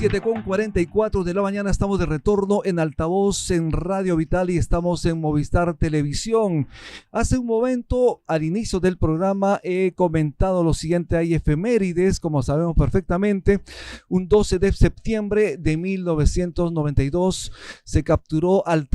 7:44 de la mañana, estamos de retorno en Altavoz, en Radio Vital y estamos en Movistar Televisión. Hace un momento, al inicio del programa, he comentado lo siguiente: hay efemérides, como sabemos perfectamente. Un 12 de septiembre de 1992 se capturó al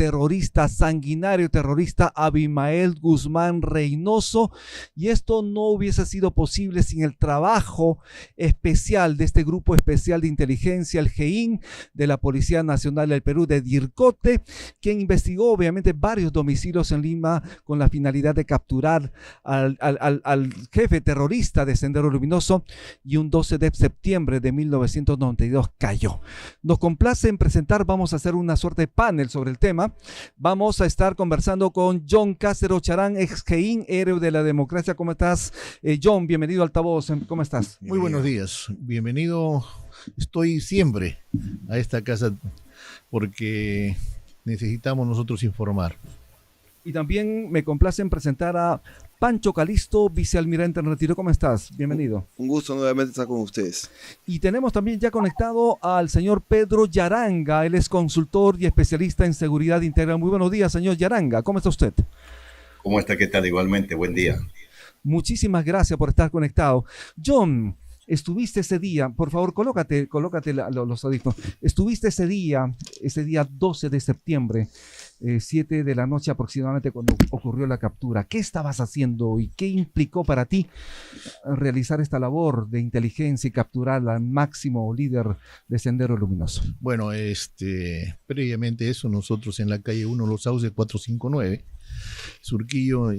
sanguinario terrorista Abimael Guzmán Reynoso, y esto no hubiese sido posible sin el trabajo especial de este grupo especial de inteligencia, el GEIN, de la Policía Nacional del Perú, de DIRCOTE, quien investigó obviamente varios domicilios en Lima con la finalidad de capturar al jefe terrorista de Sendero Luminoso, y un 12 de septiembre de 1992 cayó. Nos complace en presentar, vamos a hacer una suerte de panel sobre el tema. Vamos a estar conversando con John Cáceres Charán, ex GEIN, héroe de la democracia. ¿Cómo estás, John? Bienvenido a Altavoz. ¿Cómo estás? Muy buenos días. Bienvenido. Estoy siempre a esta casa porque necesitamos nosotros informar. Y también me complace en presentar a Pancho Calisto, vicealmirante en retiro. ¿Cómo estás? Bienvenido. Un gusto nuevamente estar con ustedes. Y tenemos también ya conectado al señor Pedro Yaranga. Él es consultor y especialista en seguridad integral. Muy buenos días, señor Yaranga. ¿Cómo está usted? ¿Cómo está? ¿Qué tal? Igualmente, buen día. Muchísimas gracias por estar conectado. John, estuviste ese día, por favor, colócate los audífonos. Estuviste ese día 12 de septiembre, 7 de la noche aproximadamente, cuando ocurrió la captura. ¿Qué estabas haciendo y qué implicó para ti realizar esta labor de inteligencia y capturar al máximo líder de Sendero Luminoso? Bueno, previamente eso, nosotros en la calle 1 Los Sauces 459, Surquillo,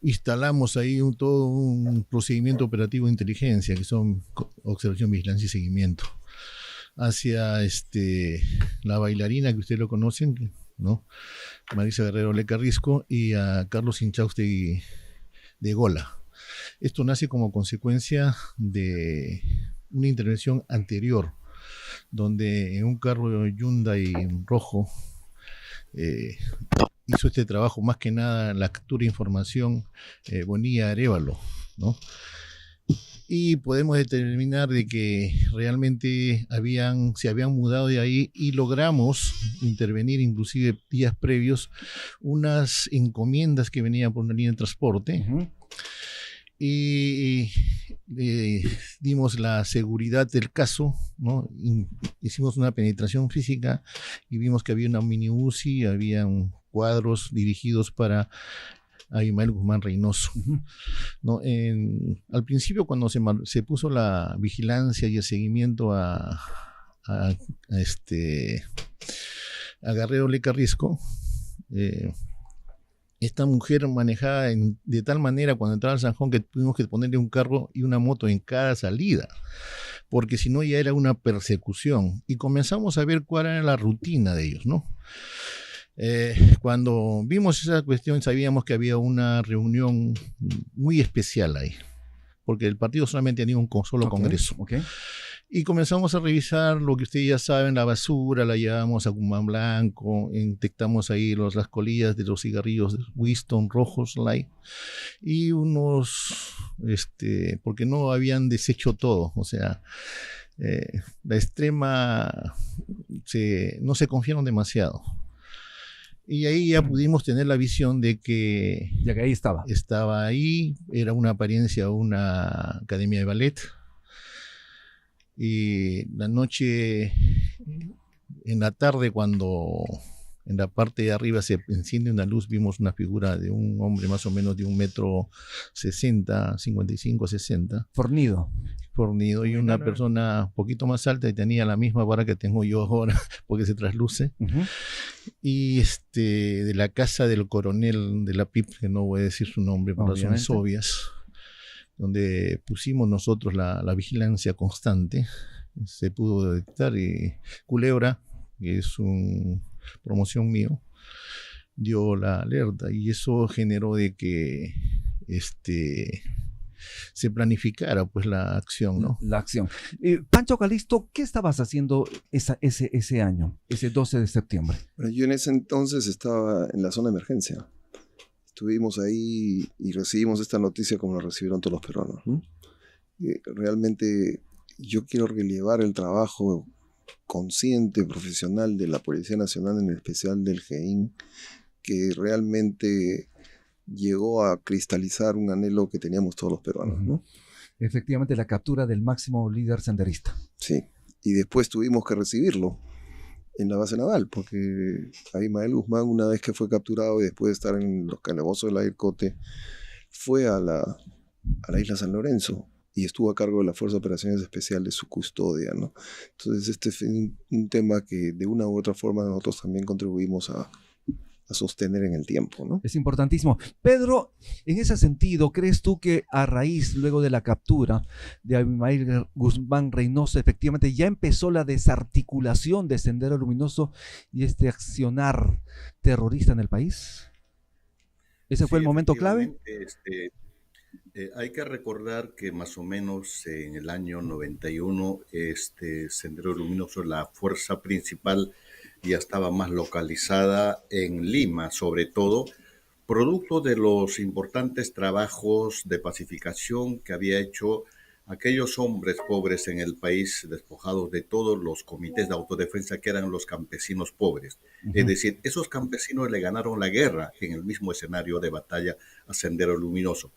instalamos ahí todo un procedimiento operativo de inteligencia, que son observación, vigilancia y seguimiento, hacia la bailarina que ustedes lo conocen, ¿no? Marisa Guerrero Lecarrisco, y a Carlos Inchaustegui de Gola. Esto nace como consecuencia de una intervención anterior, donde en un carro Hyundai rojo hizo este trabajo, más que nada la captura de información, Bonilla Arévalo, ¿no? Y podemos determinar de que realmente se habían mudado de ahí, y logramos intervenir inclusive días previos unas encomiendas que venían por una línea de transporte. Uh-huh. Y dimos la seguridad del caso, ¿no? Hicimos una penetración física y vimos que había una mini UCI, habían cuadros dirigidos para Abimael Guzmán Reynoso, ¿no? Al principio, cuando se puso la vigilancia y el seguimiento a Guerrero Lecarrisco, esta mujer manejaba de tal manera cuando entraba al Zanjón que tuvimos que ponerle un carro y una moto en cada salida, porque si no ya era una persecución, y comenzamos a ver cuál era la rutina de ellos, ¿no? Cuando vimos esa cuestión, sabíamos que había una reunión muy especial ahí, porque el partido solamente tenía un solo congreso. Okay. Y comenzamos a revisar lo que ustedes ya saben, la basura, la llevamos a Cumán Blanco, detectamos ahí las colillas de los cigarrillos Winston rojos light, y unos, porque no habían deshecho todo, o sea, la extrema, no se confiaron demasiado. Y ahí ya pudimos tener la visión de que... Ya que ahí estaba. Estaba ahí, era una apariencia, una academia de ballet. Y la noche, en la tarde, cuando en la parte de arriba se enciende una luz, vimos una figura de un hombre más o menos de 1,60 m, 55, 60. Fornido, y una persona un poquito más alta, y tenía la misma vara que tengo yo ahora, porque se trasluce. Uh-huh. Y de la casa del coronel de la PIP, que no voy a decir su nombre por razones obvias, donde pusimos nosotros la vigilancia constante, se pudo detectar, y Culebra, que es un promoción mío, dio la alerta, y eso generó de que se planificara pues la acción, ¿no? La acción. Pancho Calisto, ¿qué estabas haciendo ese año, ese 12 de septiembre? Bueno, yo en ese entonces estaba en la zona de emergencia. Estuvimos ahí y recibimos esta noticia como la recibieron todos los peruanos, ¿no? Realmente yo quiero relevar el trabajo consciente, profesional de la Policía Nacional, en especial del GEIN, que realmente llegó a cristalizar un anhelo que teníamos todos los peruanos, ¿no? Efectivamente, la captura del máximo líder senderista. Sí, y después tuvimos que recibirlo en la base naval, porque Abimael Guzmán, una vez que fue capturado y después de estar en los calabozos de la Ircote, fue a la isla San Lorenzo y estuvo a cargo de la Fuerza de Operaciones Especiales, su custodia, ¿no? Entonces este fue un tema que de una u otra forma nosotros también contribuimos a sostener en el tiempo, ¿no? Es importantísimo. Pedro, en ese sentido, ¿crees tú que a raíz, luego de la captura de Abimael Guzmán Reynoso, efectivamente ya empezó la desarticulación de Sendero Luminoso y este accionar terrorista en el país? ¿Ese fue el momento clave? Hay que recordar que más o menos en el año 91, Sendero Luminoso, la fuerza principal, ya estaba más localizada en Lima, sobre todo, producto de los importantes trabajos de pacificación que había hecho aquellos hombres pobres en el país, despojados de todos los comités de autodefensa que eran los campesinos pobres. Es decir, esos campesinos le ganaron la guerra en el mismo escenario de batalla a Sendero Luminoso.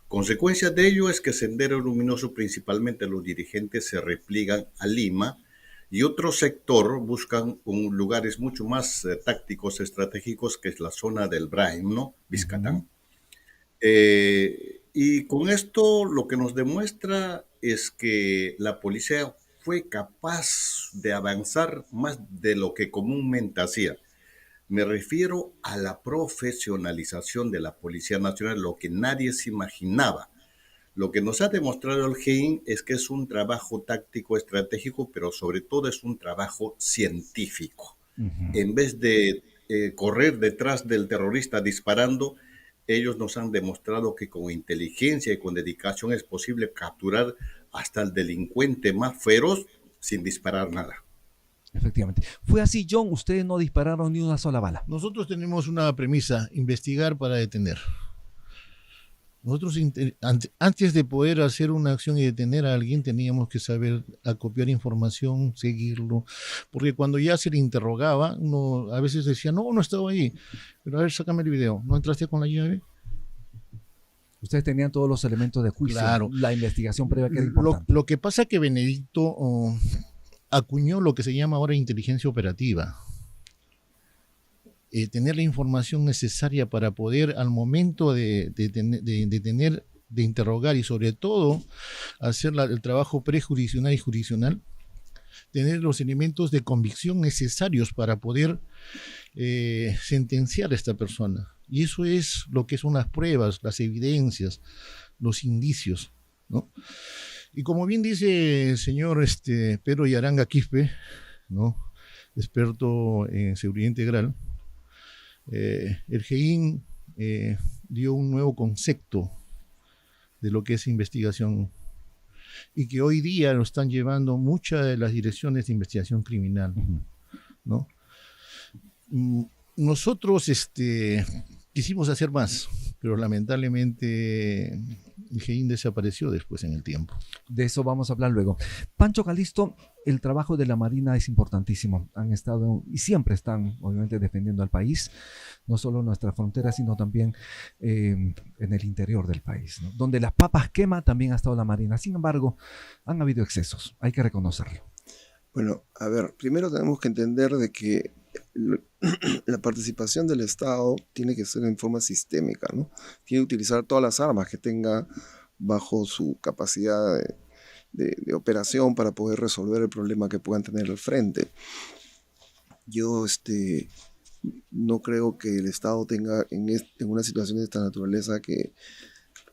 Consecuencia de ello es que Sendero Luminoso, principalmente los dirigentes, se repliegan a Lima, y otro sector buscan lugares mucho más tácticos, estratégicos, que es la zona del Brain, ¿no? Biscatán. Y con esto lo que nos demuestra es que la policía fue capaz de avanzar más de lo que comúnmente hacía. Me refiero a la profesionalización de la Policía Nacional, lo que nadie se imaginaba. Lo que nos ha demostrado el GEIN es que es un trabajo táctico estratégico, pero sobre todo es un trabajo científico. En vez de correr detrás del terrorista disparando, ellos nos han demostrado que con inteligencia y con dedicación es posible capturar hasta el delincuente más feroz sin disparar nada. Efectivamente. Fue así, John, ustedes no dispararon ni una sola bala. Nosotros tenemos una premisa: investigar para detener. Nosotros antes de poder hacer una acción y detener a alguien teníamos que saber acopiar información, seguirlo, porque cuando ya se le interrogaba, uno a veces decía, no estaba ahí, pero a ver, sácame el video, ¿no entraste con la llave? Ustedes tenían todos los elementos de juicio, claro. La investigación previa que era importante. Lo que pasa es que Benedicto acuñó lo que se llama ahora inteligencia operativa. Tener la información necesaria para poder, al momento de interrogar y sobre todo hacer el trabajo prejurisdiccional y jurisdiccional, tener los elementos de convicción necesarios para poder sentenciar a esta persona. Y eso es lo que son las pruebas, las evidencias, los indicios, ¿no? Y como bien dice el señor Pedro Yaranga Quispe, ¿no?, experto en seguridad integral, el GEIN dio un nuevo concepto de lo que es investigación y que hoy día lo están llevando muchas de las direcciones de investigación criminal, ¿no? Nosotros quisimos hacer más, pero lamentablemente el GEIN desapareció después en el tiempo. De eso vamos a hablar luego. Pancho Calisto, el trabajo de la Marina es importantísimo. Han estado y siempre están, obviamente, defendiendo al país, no solo nuestras fronteras, sino también en el interior del país, ¿no? Donde las papas quema también ha estado la Marina. Sin embargo, han habido excesos, hay que reconocerlo. Bueno, a ver, primero tenemos que entender de que la participación del Estado tiene que ser en forma sistémica, ¿no? Tiene que utilizar todas las armas que tenga bajo su capacidad de operación para poder resolver el problema que puedan tener al frente. Yo no creo que el Estado tenga en una situación de esta naturaleza que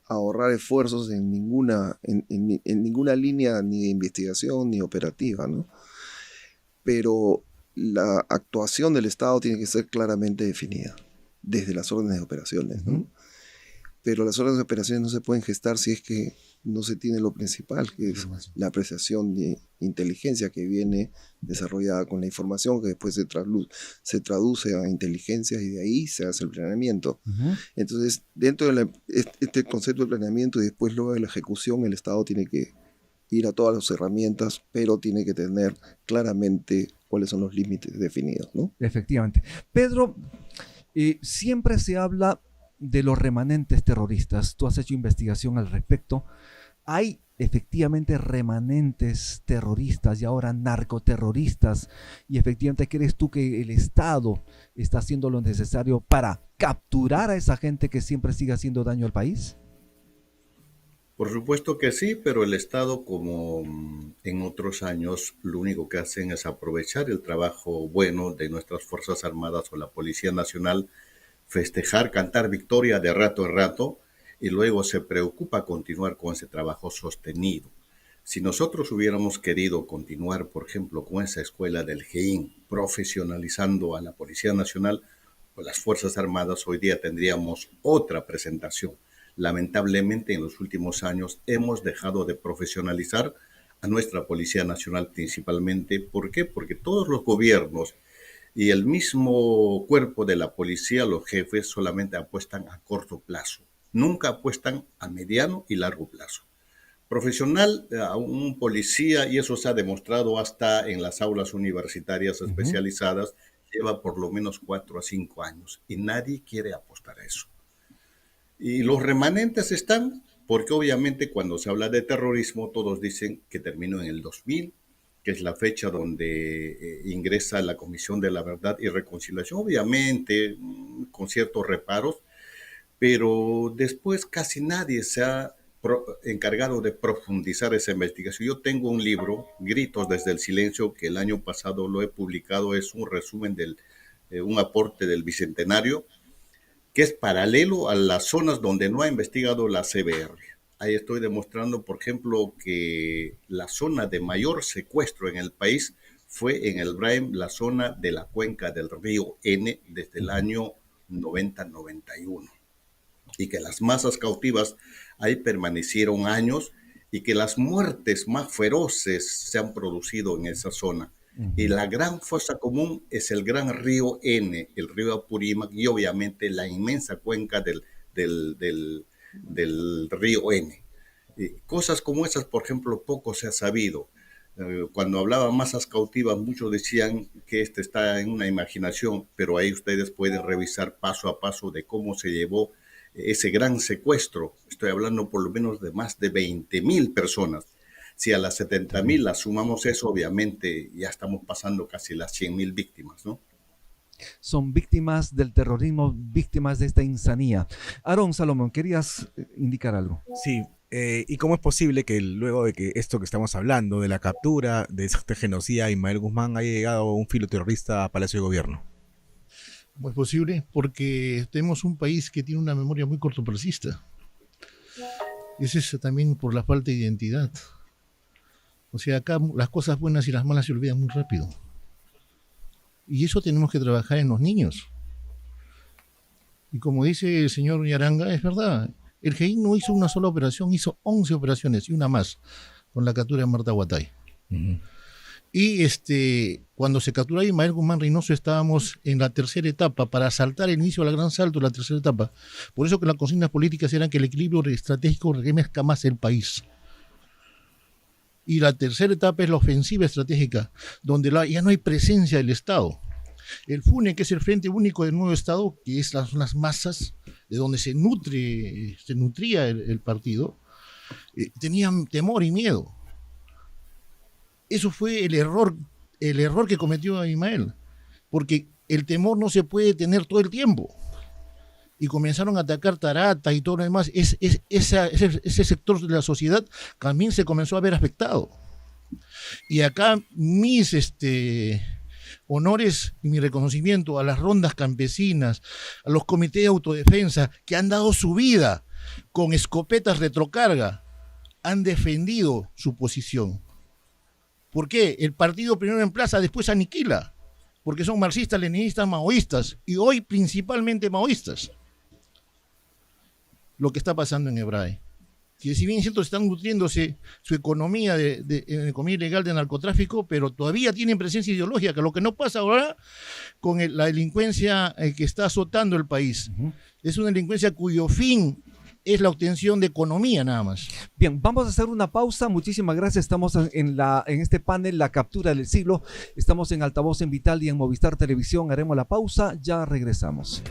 ahorrar esfuerzos en ninguna línea ni de investigación ni operativa, ¿no? Pero la actuación del Estado tiene que ser claramente definida desde las órdenes de operaciones, ¿no? Pero las órdenes de operaciones no se pueden gestar si es que no se tiene lo principal, que es la apreciación de inteligencia que viene desarrollada con la información que después se traduce a inteligencia y de ahí se hace el planeamiento. Entonces, dentro de este concepto de planeamiento y después luego de la ejecución, el Estado tiene que ir a todas las herramientas, pero tiene que tener claramente cuáles son los límites definidos, ¿no? Efectivamente. Pedro, siempre se habla de los remanentes terroristas. Tú has hecho investigación al respecto. ¿Hay efectivamente remanentes terroristas y ahora narcoterroristas? Y efectivamente, ¿crees tú que el Estado está haciendo lo necesario para capturar a esa gente que siempre sigue haciendo daño al país? Por supuesto que sí, pero el Estado, como en otros años, lo único que hacen es aprovechar el trabajo bueno de nuestras Fuerzas Armadas o la Policía Nacional, festejar, cantar victoria de rato en rato, y luego se preocupa continuar con ese trabajo sostenido. Si nosotros hubiéramos querido continuar, por ejemplo, con esa escuela del GEIN, profesionalizando a la Policía Nacional o las Fuerzas Armadas, hoy día tendríamos otra presentación. Lamentablemente, en los últimos años hemos dejado de profesionalizar a nuestra Policía Nacional principalmente. ¿Por qué? Porque todos los gobiernos y el mismo cuerpo de la policía, los jefes, solamente apuestan a corto plazo. Nunca apuestan a mediano y largo plazo. Profesional, a un policía, y eso se ha demostrado hasta en las aulas universitarias especializadas, lleva por lo menos 4 a 5 años y nadie quiere apostar a eso. Y los remanentes están, porque obviamente cuando se habla de terrorismo, todos dicen que terminó en el 2000, que es la fecha donde ingresa la Comisión de la Verdad y Reconciliación, obviamente con ciertos reparos, pero después casi nadie se ha encargado de profundizar esa investigación. Yo tengo un libro, Gritos desde el Silencio, que el año pasado lo he publicado, es un resumen un aporte del Bicentenario, que es paralelo a las zonas donde no ha investigado la CBR. Ahí estoy demostrando, por ejemplo, que la zona de mayor secuestro en el país fue en el Braem, la zona de la cuenca del río N, desde el año 90-91. Y que las masas cautivas ahí permanecieron años y que las muertes más feroces se han producido en esa zona. Y la gran fosa común es el gran río N, el río Apurímac, y obviamente la inmensa cuenca del río N. Cosas como esas, por ejemplo, poco se ha sabido. Cuando hablaba masas cautivas, muchos decían que está en una imaginación, pero ahí ustedes pueden revisar paso a paso de cómo se llevó ese gran secuestro. Estoy hablando por lo menos de más de 20,000 personas. Si a las 70,000 las sumamos eso, obviamente ya estamos pasando casi las 100,000 víctimas, ¿no? Son víctimas del terrorismo, víctimas de esta insanía. Aarón Salomón, ¿querías indicar algo? Sí, ¿y cómo es posible que luego de que esto que estamos hablando, de la captura de este genocida Ismael Guzmán, haya llegado un filoterrorista a Palacio de Gobierno? ¿Cómo es posible? Porque tenemos un país que tiene una memoria muy cortoplacista. Es eso también por la falta de identidad. O sea, acá las cosas buenas y las malas se olvidan muy rápido. Y eso tenemos que trabajar en los niños. Y como dice el señor Yaranga, es verdad. El GEIN no hizo una sola operación, hizo 11 operaciones y una más con la captura de Marta Huatay. Y cuando se capturó a Ismael Guzmán Reynoso estábamos en la tercera etapa para saltar el inicio del gran salto de la tercera etapa. Por eso que las consignas políticas eran que el equilibrio estratégico remezca más el país. Y la tercera etapa es la ofensiva estratégica, donde ya no hay presencia del Estado. El FUNE, que es el Frente Único del Nuevo Estado, que es son las masas de donde se nutría el partido, tenían temor y miedo. Eso fue el error que cometió Ismael, porque el temor no se puede tener todo el tiempo. Y comenzaron a atacar Tarata y todo lo demás. Ese sector de la sociedad también se comenzó a ver afectado. Y acá mis honores y mi reconocimiento a las rondas campesinas, a los comités de autodefensa que han dado su vida con escopetas retrocarga, han defendido su posición. ¿Por qué? El partido primero emplaza, después aniquila, porque son marxistas, leninistas, maoístas, y hoy principalmente maoístas. Lo que está pasando en Hebrae. Que si bien es cierto, están nutriéndose su economía de economía ilegal de narcotráfico, pero todavía tienen presencia ideológica, lo que no pasa ahora con la delincuencia que está azotando el país. Es una delincuencia cuyo fin es la obtención de economía nada más. Bien, vamos a hacer una pausa. Muchísimas gracias. Estamos en este panel, La Captura del Siglo. Estamos en Altavoz en Vital y en Movistar Televisión. Haremos la pausa. Ya regresamos.